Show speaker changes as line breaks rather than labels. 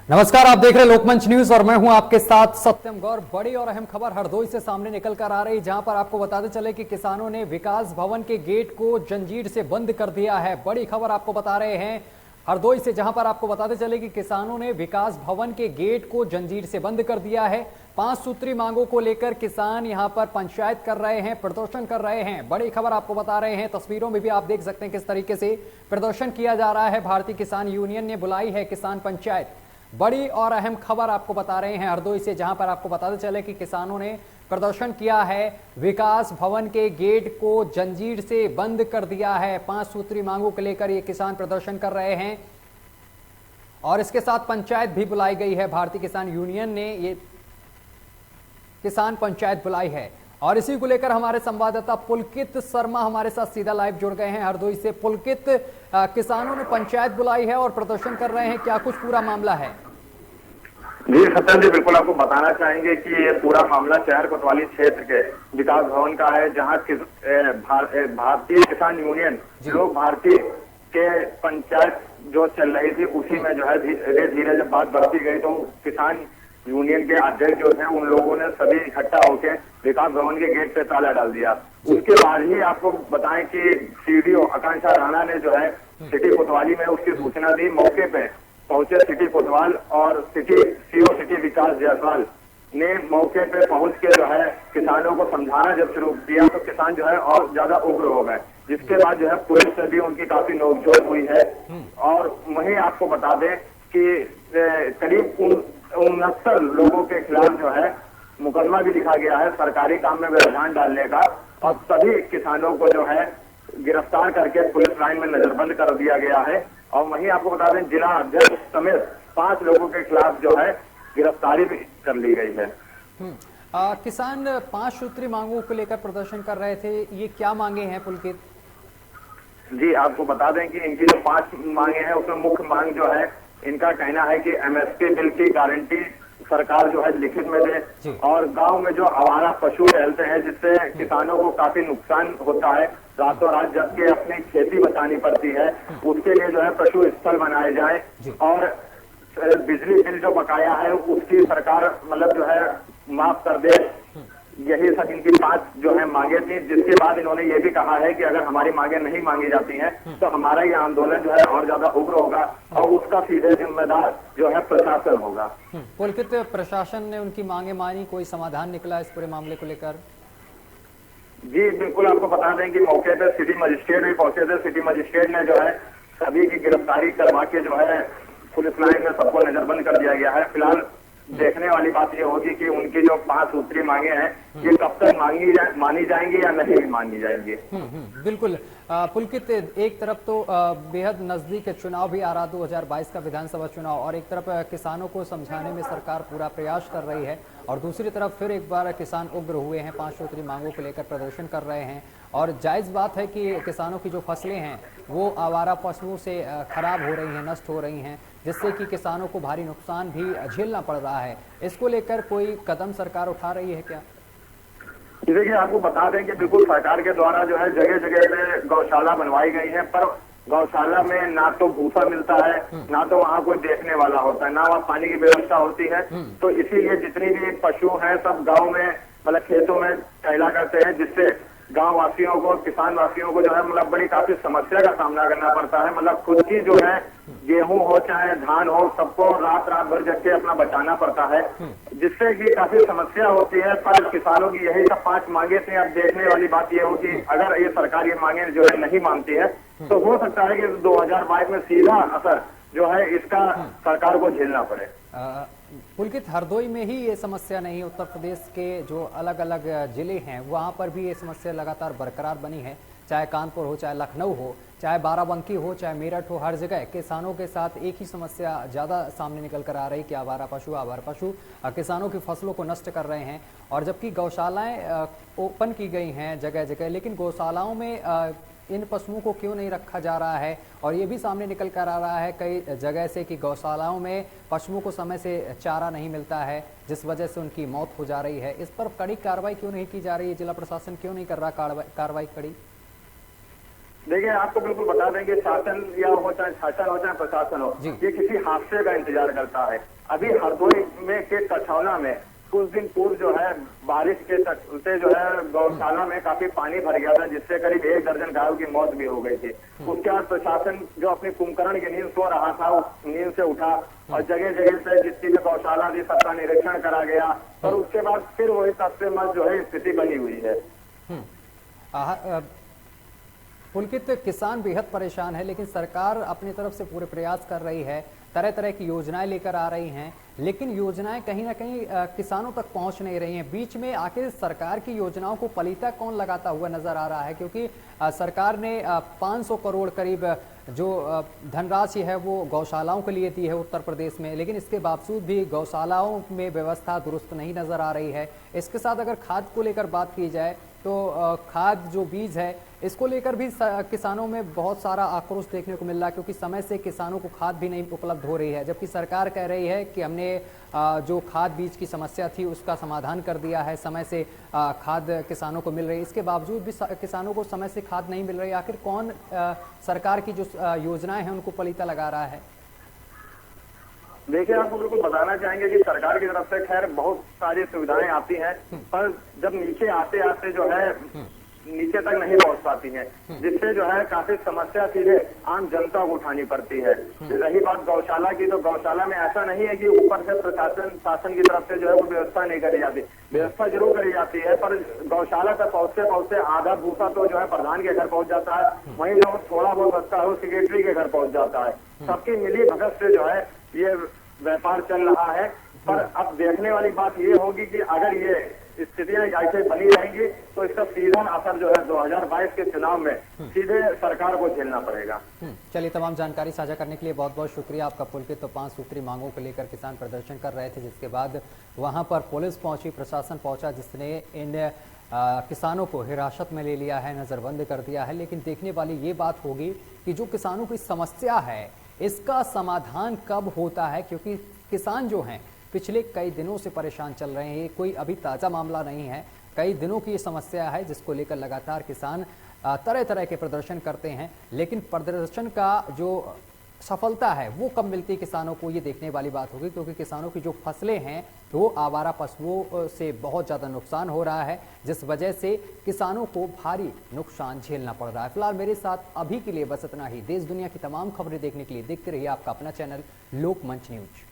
नमस्कार, आप देख रहे हैं लोकमंच न्यूज और मैं हूं आपके साथ सत्यम गौर। बड़ी और अहम खबर हरदोई से सामने निकल कर आ रही, जहां पर आपको बताते चले कि किसानों ने विकास भवन के गेट को जंजीर से बंद कर दिया है। बड़ी खबर आपको बता रहे हैं हरदोई से, जहां पर आपको बताते चले कि किसानों ने विकास भवन के गेट को जंजीर से बंद कर दिया है। 5 सूत्री मांगों को लेकर किसान यहां पर पंचायत कर रहे हैं, प्रदर्शन कर रहे हैं। बड़ी खबर आपको बता रहे हैं, तस्वीरों में भी आप देख सकते हैं किस तरीके से प्रदर्शन किया जा रहा है। भारतीय किसान यूनियन ने बुलाई है किसान पंचायत। बड़ी और अहम खबर आपको बता रहे हैं हरदोई से, जहां पर आपको बताते चले कि किसानों ने प्रदर्शन किया है, विकास भवन के गेट को जंजीर से बंद कर दिया है। 5 सूत्री मांगों को लेकर ये किसान प्रदर्शन कर रहे हैं और इसके साथ पंचायत भी बुलाई गई है। भारतीय किसान यूनियन ने ये किसान पंचायत बुलाई है और इसी को लेकर हमारे संवाददाता पुलकित शर्मा हमारे साथ सीधा लाइव जुड़ गए हैं हरदोई से। पुलकित, किसानों ने पंचायत बुलाई है और प्रदर्शन कर रहे हैं, क्या कुछ पूरा मामला है?
जी सत्यम जी, बिल्कुल आपको बताना चाहेंगे कि ये पूरा मामला शहर कोतवाली क्षेत्र के विकास भवन का है, जहां भारतीय किसान यूनियन लोक भारतीय के पंचायत जो चल रही थी, उसी में जो है धीरे धीरे जब बात बढ़ती गई तो किसान यूनियन के अध्यक्ष जो थे उन लोगों ने सभी इकट्ठा होकर विकास भवन के गेट पे ताला डाल दिया। उसके बाद ही आपको बताएं कि सीडीओ आकांक्षा राणा ने जो है सिटी कोतवाली में उसकी सूचना दी। मौके पे पहुंचे सिटी कोतवाल और सीओ सिटी विकास जायसवाल ने मौके पे पहुंच के जो है किसानों को समझाना जब शुरू किया तो किसान जो है और ज्यादा उग्र हो गए, जिसके बाद जो है पुलिस से भी उनकी काफी नोकझोंक हुई है। और वहीं आपको बता दें कि करीब 69 लोगों के खिलाफ जो है मुकदमा भी लिखा गया है सरकारी काम में व्यवधान डालने का, और सभी किसानों को जो है गिरफ्तार करके पुलिस लाइन में नजरबंद कर दिया गया है। और वहीं आपको बता दें जिला अध्यक्ष समेत 5 लोगों के खिलाफ जो है गिरफ्तारी भी कर ली गई है।
किसान 5 सूत्री मांगों को लेकर प्रदर्शन कर रहे थे, ये क्या मांगे हैं पुलकित?
जी आपको बता दें कि इनकी जो 5 मांगे हैं उसमें मुख्य मांग जो है, इनका कहना है कि एमएसपी बिल की गारंटी सरकार जो है लिखित में दे, और गांव में जो आवारा पशु टहलते हैं जिससे किसानों को काफी नुकसान होता है, रातों रात जबकि अपनी खेती बचानी पड़ती है, उसके लिए जो है पशु स्थल बनाए जाए, और बिजली बिल जो बकाया है उसकी सरकार मतलब जो है माफ कर दे। यही सब इनकी 5 जो है मांगे थी, जिसके बाद इन्होंने ये भी कहा है कि अगर हमारी मांगे नहीं मांगी जाती हैं तो हमारा ये आंदोलन जो है और ज्यादा उग्र होगा और उसका सीधे जिम्मेदार जो है प्रशासन होगा।
पुलकित, प्रशासन ने उनकी मांगे मानी, कोई समाधान निकला इस पूरे मामले को लेकर?
जी बिल्कुल आपको बता दें कि मौके पर सिटी मजिस्ट्रेट भी पहुंचे थे। सिटी मजिस्ट्रेट ने जो है सभी की गिरफ्तारी करवा के जो है पुलिस लाइन में सबको नजरबंद कर दिया गया है। फिलहाल देखने वाली बात ये होगी कि उनकी जो 5 सूत्री मांगे हैं ये कब तक मानी जाएंगी या नहीं मानी जाएंगी।
बिल्कुल पुलकित, एक तरफ तो बेहद नजदीक चुनाव भी आ रहा, 2022 का विधानसभा चुनाव, और एक तरफ किसानों को समझाने में सरकार पूरा प्रयास कर रही है, और दूसरी तरफ फिर एक बार किसान उग्र हुए हैं, 5 सूत्री मांगों को लेकर प्रदर्शन कर रहे हैं। और जायज़ बात है कि किसानों की जो फसलें हैं वो आवारा पशुओं से खराब हो रही हैं, नष्ट हो रही हैं, जिससे कि किसानों को भारी नुकसान भी झेलना पड़ रहा है। इसको लेकर कोई कदम सरकार उठा रही है क्या?
देखिए आपको बता दें कि बिल्कुल सरकार के द्वारा जो है जगह जगह पे गौशाला बनवाई गई है, पर गौशाला में ना तो भूसा मिलता है, ना तो वहाँ कोई देखने वाला होता है, ना वहाँ पानी की व्यवस्था होती है। तो इसीलिए जितनी भी पशु हैं सब गाँव में मतलब खेतों में टहला करते हैं, जिससे गांव वासियों को, किसान वासियों को जो है मतलब बड़ी काफी समस्या का सामना करना पड़ता है। मतलब खुद की जो है गेहूं हो चाहे धान हो, सबको रात भर जग के अपना बचाना पड़ता है, जिससे कि काफी समस्या होती है। पर किसानों की यही सब 5 मांगे थी। अब देखने वाली बात यह होगी अगर ये सरकार ये मांगे जो है नहीं मानती है तो हो सकता है कि 2022 में सीधा असर जो है इसका सरकार को झेलना पड़े।
पुलकित, हरदोई में ही ये समस्या नहीं, उत्तर प्रदेश के जो अलग अलग जिले हैं वहाँ पर भी ये समस्या लगातार बरकरार बनी है, चाहे कानपुर हो, चाहे लखनऊ हो, चाहे बाराबंकी हो, चाहे मेरठ हो, हर जगह किसानों के साथ एक ही समस्या ज़्यादा सामने निकल कर आ रही कि आवारा पशु किसानों की फसलों को नष्ट कर रहे हैं। और जबकि गौशालाएँ ओपन की गई हैं जगह जगह, लेकिन गौशालाओं में इन पशुओं को क्यों नहीं रखा जा रहा है? और ये भी सामने निकल कर आ रहा है कई जगह से कि गौशालाओं में पशुओं को समय से चारा नहीं मिलता है, जिस वजह से उनकी मौत हो जा रही है। इस पर कड़ी कार्रवाई क्यों नहीं की जा रही है? जिला प्रशासन क्यों नहीं कर रहा कार्रवाई कड़ी?
देखिए, आपको बिल्कुल बता दें कि शासन या हो चाहे शासन हो चाहे प्रशासन हो,
जी।
ये किसी हादसे का इंतजार करता है। अभी हरदोई में के कछौना में कुछ दिन पूर्व जो है बारिश के चलते जो है गौशाला में काफी पानी भर गया था, जिससे करीब 1 दर्जन गायों की मौत भी हो गई थी। उसके बाद प्रशासन जो अपनी कुंभकर्ण की नींद सो रहा था, उस नींद से उठा और जगह जगह पे जितनी भी गौशाला थी सबका निरीक्षण करा गया, और उसके बाद फिर वही तस्वीर मत जो है स्थिति बनी हुई है।
पुलकित, किसान बेहद परेशान है, लेकिन सरकार अपनी तरफ से पूरे प्रयास कर रही है, तरह तरह की योजनाएं लेकर आ रही हैं, लेकिन योजनाएं कहीं ना कहीं किसानों तक पहुंच नहीं रही हैं। बीच में आखिर सरकार की योजनाओं को पलीता कौन लगाता हुआ नजर आ रहा है? क्योंकि सरकार ने 500 करोड़ करीब जो धनराशि है वो गौशालाओं के लिए दी है उत्तर प्रदेश में, लेकिन इसके बावजूद भी गौशालाओं में व्यवस्था दुरुस्त नहीं नजर आ रही है। इसके साथ अगर खाद को लेकर बात की जाए तो खाद जो बीज है इसको लेकर भी किसानों में बहुत सारा आक्रोश देखने को मिल रहा है, क्योंकि समय से किसानों को खाद भी नहीं उपलब्ध हो रही है, जबकि सरकार कह रही है कि हमने जो खाद बीज की समस्या थी उसका समाधान कर दिया है, समय से खाद किसानों को मिल रही है। इसके बावजूद भी किसानों को समय से खाद नहीं मिल रही। आखिर कौन सरकार की जो योजनाएं हैं उनको पलीता लगा रहा है?
देखिए, आपको बिल्कुल बताना चाहेंगे कि सरकार की तरफ से खैर बहुत सारी सुविधाएं आती हैं, पर जब नीचे आते आते जो है नीचे तक नहीं पहुंच पाती हैं, जिससे जो है काफी समस्या सीधे आम जनता को उठानी पड़ती है। रही बात गौशाला की, तो गौशाला में ऐसा नहीं है कि ऊपर से प्रशासन शासन की तरफ से जो है वो व्यवस्था नहीं करी जाती, व्यवस्था जरूर करी जाती है, पर गौशाला तक पहुंचते पहुंचते आधा भूसा तो जो है प्रधान के घर पहुंच जाता है, वहीं जो थोड़ा बहुत बचता है वो सेक्रेटरी के घर पहुंच जाता है। सबकी मिली भगत से जो है ये व्यापार चल रहा है। पर अब देखने वाली बात ये होगी कि अगर ये स्थितियां ऐसे बनी रहेंगी तो इसका सीधा असर जो है 2022 के चुनाव में सीधे सरकार को झेलना पड़ेगा।
चलिए, तमाम जानकारी साझा करने के लिए बहुत बहुत शुक्रिया आपका पुलकित। तो 5 सूत्री मांगों को लेकर किसान प्रदर्शन कर रहे थे, जिसके बाद वहां पर पुलिस पहुंची, प्रशासन पहुंचा, जिसने इन किसानों को हिरासत में ले लिया है, नजरबंद कर दिया है। लेकिन देखने वाली ये बात होगी कि जो किसानों की समस्या है इसका समाधान कब होता है, क्योंकि किसान जो हैं पिछले कई दिनों से परेशान चल रहे हैं। ये कोई अभी ताज़ा मामला नहीं है, कई दिनों की ये समस्या है जिसको लेकर लगातार किसान तरह तरह के प्रदर्शन करते हैं। लेकिन प्रदर्शन का जो सफलता है वो कब मिलती है किसानों को, ये देखने वाली बात होगी, क्योंकि किसानों की जो फसलें हैं वो आवारा पशुओं से बहुत ज़्यादा नुकसान हो रहा है, जिस वजह से किसानों को भारी नुकसान झेलना पड़ रहा है। फिलहाल मेरे साथ अभी के लिए बस इतना ही। देश दुनिया की तमाम खबरें देखने के लिए देखते रहिए आपका अपना चैनल लोकमंच न्यूज।